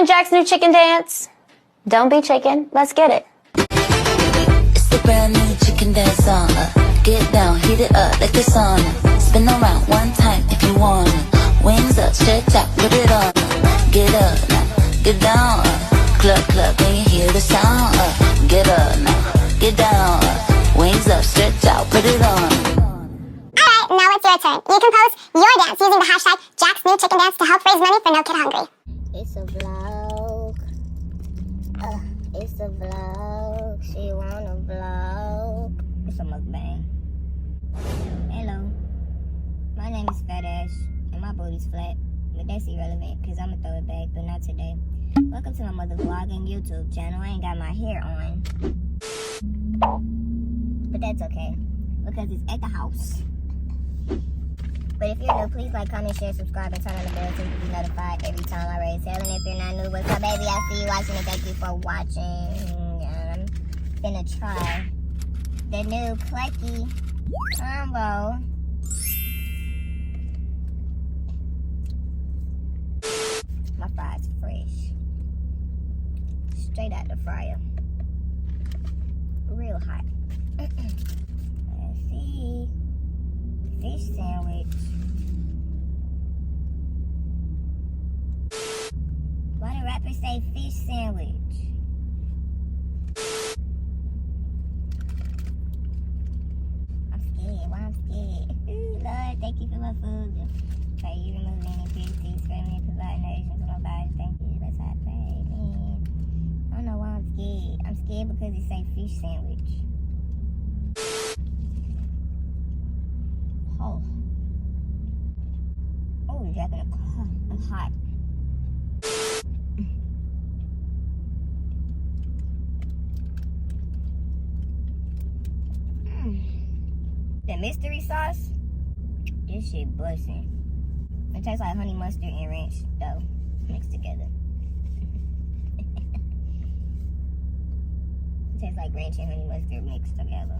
find Jack's new chicken dance? Don't be chicken. Let's get it. It's the brand new chicken dance song. Get down, heat it up like a sauna. Spin around one time if you wanna. Wings up, stretch out, put it on. Get up now, get down. Cluck, cluck, when you hear the sound. Get up now, get down. Wings up, stretch out, put it on. Alright, now it's your turn. You can post your dance using the hashtag Jack's New Chicken Dance to help raise money for No Kid Hungry. It's a vlog. It's a vlog. She wanna vlog. It's a mukbang. Hello. My name is Fatash, and my booty's flat. But that's irrelevant, because I'm going to throw it back, but not today. Welcome to my mother vlogging YouTube channel. I ain't got my hair on. But that's okay, because it's at the house. But if you're new, please like, comment, share, subscribe, and turn on the bell so you can be notified every time I raise hell. And if you're not new, what's up, baby? I see you watching, and thank you for watching. I'm finna try the new clucky combo. My fries fresh. Straight out the fryer. Real hot. Let's see. Fish sandwich. Why the rapper say fish sandwich? I'm scared. Why I'm scared? Ooh, Lord, thank you for my food. Pray you remove any impurities, spare me, and provide nourishment to my body. Thank you. That's how I pray. Man. I don't know why I'm scared. I'm scared because it say fish sandwich. Oh. Oh, you're dropping a car. I'm hot. The mystery sauce, this shit busting. It tastes like honey mustard and ranch though, mixed together. It tastes like ranch and honey mustard mixed together.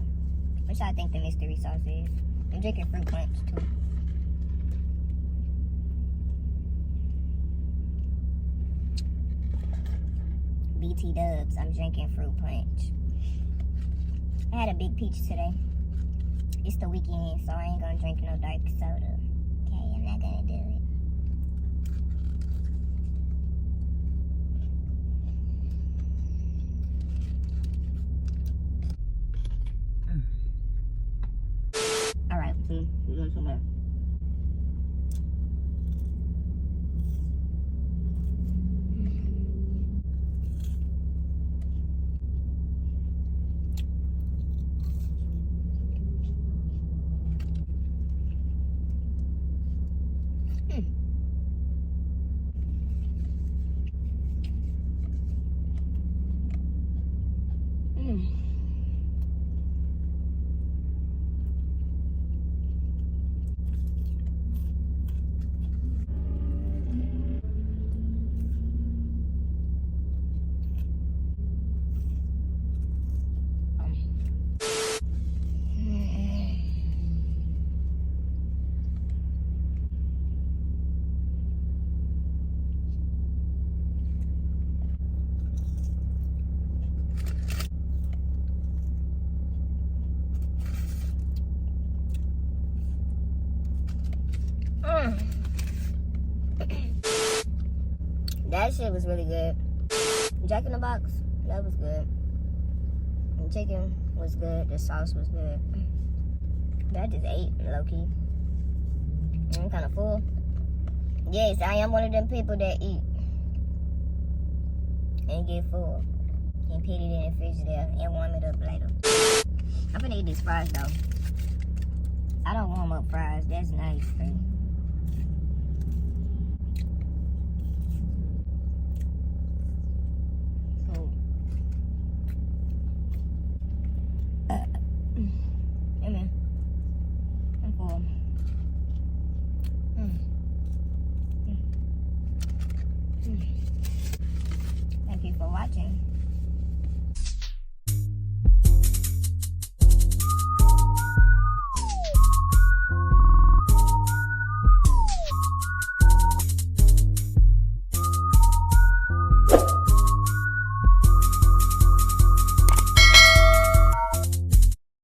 Which I think the mystery sauce is. I'm drinking fruit punch too. BT dubs, I'm drinking fruit punch. I had a big peach today. It's the weekend, so I ain't gonna drink no dark soda. Okay, I'm not gonna do it. Alright, see, we're doing too much. That shit was really good. Jack in the Box, that was good. The chicken was good. The sauce was good. But I just ate, low-key. I'm kind of full. Yes, I am one of them people that eat and get full and put it in the fridge there and warm it up later. I'm gonna eat these fries though. I don't warm up fries. That's nice, baby. Amen. I'm full. Thank you for watching.